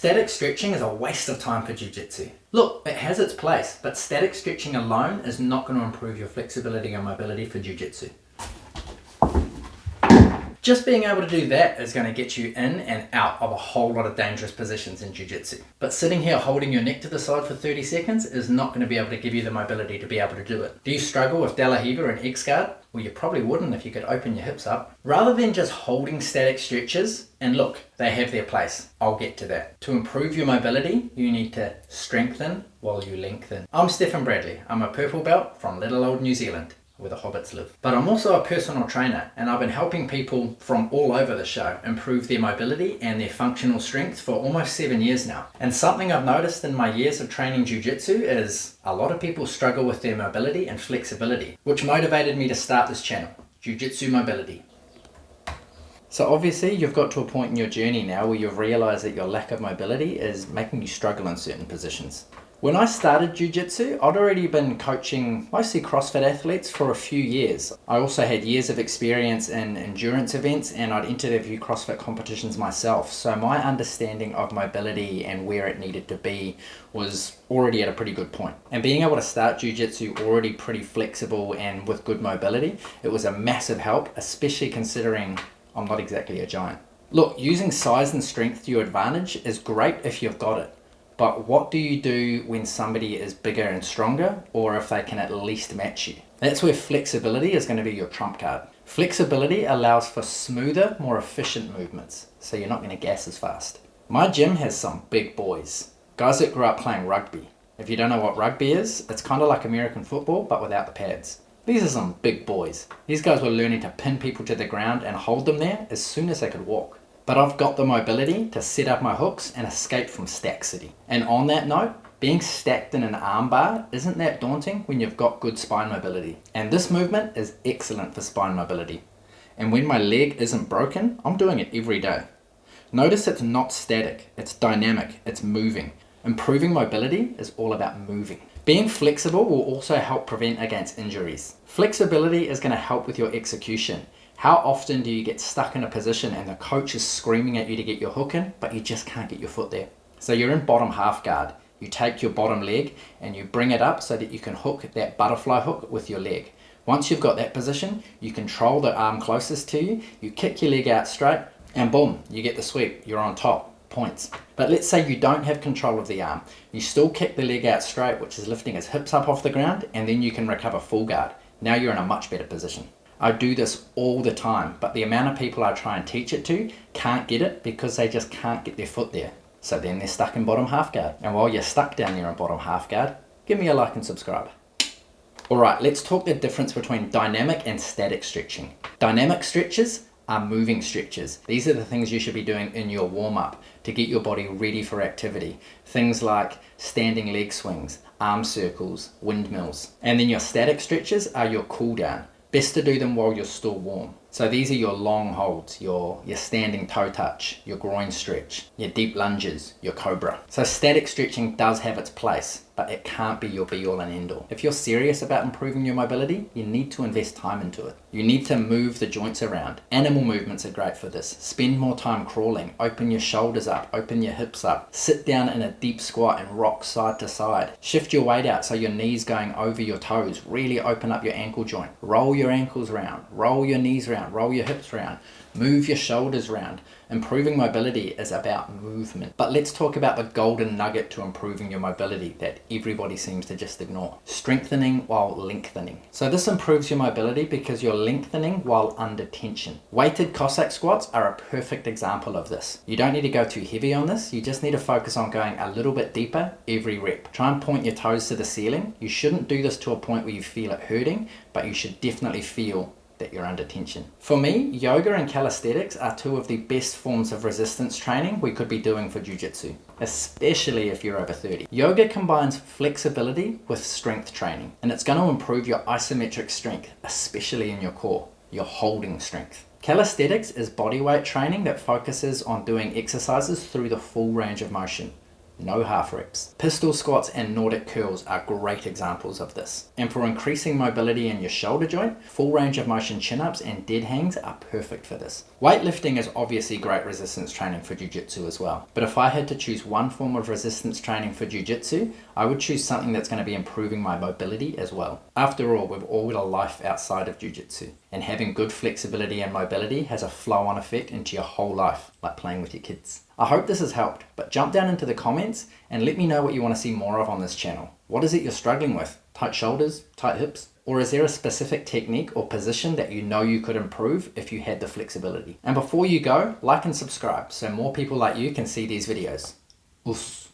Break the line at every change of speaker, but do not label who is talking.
Static stretching is a waste of time for jiu-jitsu. Look, it has its place, but static stretching alone is not going to improve your flexibility and mobility for jiu-jitsu. Just being able to do that is going to get you in and out of a whole lot of dangerous positions in jiu-jitsu. But sitting here holding your neck to the side for 30 seconds is not going to be able to give you the mobility to be able to do it. Do you struggle with De La Riva and X-guard? Well, you probably wouldn't if you could open your hips up. Rather than just holding static stretches, and look, they have their place. I'll get to that. To improve your mobility, you need to strengthen while you lengthen. I'm Stefan Bradley. I'm a purple belt from little old New Zealand, where the hobbits live. But I'm also a personal trainer, and I've been helping people from all over the show improve their mobility and their functional strength for almost 7 years now. And something I've noticed in my years of training jiu-jitsu is a lot of people struggle with their mobility and flexibility, which motivated me to start this channel, Jiu-Jitsu Mobility. So obviously you've got to a point in your journey now where you've realized that your lack of mobility is making you struggle in certain positions. When I started jiu-jitsu, I'd already been coaching mostly CrossFit athletes for a few years. I also had years of experience in endurance events, and I'd entered a few CrossFit competitions myself. So my understanding of mobility and where it needed to be was already at a pretty good point. And being able to start jiu-jitsu already pretty flexible and with good mobility, it was a massive help, especially considering I'm not exactly a giant. Look, using size and strength to your advantage is great if you've got it. But what do you do when somebody is bigger and stronger, or if they can at least match you? That's where flexibility is going to be your trump card. Flexibility allows for smoother, more efficient movements, so you're not going to gas as fast. My gym has some big boys, guys that grew up playing rugby. If you don't know what rugby is, it's kind of like American football, but without the pads. These are some big boys. These guys were learning to pin people to the ground and hold them there as soon as they could walk. But I've got the mobility to set up my hooks and escape from Stack City. And on that note, being stacked in an arm bar isn't that daunting when you've got good spine mobility. And this movement is excellent for spine mobility. And when my leg isn't broken, I'm doing it every day. Notice it's not static, it's dynamic, it's moving. Improving mobility is all about moving. Being flexible will also help prevent against injuries. Flexibility is going to help with your execution. How often do you get stuck in a position and the coach is screaming at you to get your hook in, but you just can't get your foot there? So you're in bottom half guard. You take your bottom leg and you bring it up so that you can hook that butterfly hook with your leg. Once you've got that position, you control the arm closest to you, you kick your leg out straight, and boom, you get the sweep. You're on top. Points. But let's say you don't have control of the arm. You still kick the leg out straight, which is lifting his hips up off the ground, and then you can recover full guard. Now you're in a much better position. I do this all the time, but the amount of people I try and teach it to can't get it because they just can't get their foot there. So then they're stuck in bottom half guard. And while you're stuck down there in bottom half guard, give me a like and subscribe. Alright, let's talk the difference between dynamic and static stretching. Dynamic stretches are moving stretches. These are the things you should be doing in your warm-up to get your body ready for activity. Things like standing leg swings, arm circles, windmills. And then your static stretches are your cool down. Best to do them while you're still warm. So these are your long holds, your standing toe touch, your groin stretch, your deep lunges, your cobra. So static stretching does have its place, but it can't be your be all and end all. If you're serious about improving your mobility, you need to invest time into it. You need to move the joints around. Animal movements are great for this. Spend more time crawling, open your shoulders up, open your hips up, sit down in a deep squat and rock side to side. Shift your weight out so your knees going over your toes. Really open up your ankle joint. Roll your ankles around, roll your knees around. Roll your hips around, move your shoulders around. Improving mobility is about movement. But let's talk about the golden nugget to improving your mobility that everybody seems to just ignore. Strengthening while lengthening. So this improves your mobility because you're lengthening while under tension. Weighted Cossack squats are a perfect example of this. You don't need to go too heavy on this. You just need to focus on going a little bit deeper every rep. Try and point your toes to the ceiling. You shouldn't do this to a point where you feel it hurting, but you should definitely feel that you're under tension. For me, yoga and calisthenics are two of the best forms of resistance training we could be doing for jiu-jitsu, especially if you're over 30. Yoga combines flexibility with strength training, and it's going to improve your isometric strength, especially in your core, your holding strength. Calisthenics is bodyweight training that focuses on doing exercises through the full range of motion. no half reps. Pistol squats and Nordic curls are great examples of this. And for increasing mobility in your shoulder joint, full range of motion chin-ups and dead hangs are perfect for this. Weightlifting is obviously great resistance training for Jiu-Jitsu as well. But if I had to choose one form of resistance training for Jiu-Jitsu, I would choose something that's going to be improving my mobility as well. After all, we've all got a life outside of Jiu-Jitsu, and having good flexibility and mobility has a flow-on effect into your whole life, like playing with your kids. I hope this has helped, but jump down into the comments and let me know what you want to see more of on this channel. What is it you're struggling with? Tight shoulders? Tight hips? Or is there a specific technique or position that you know you could improve if you had the flexibility? And before you go, like and subscribe so more people like you can see these videos. Oos.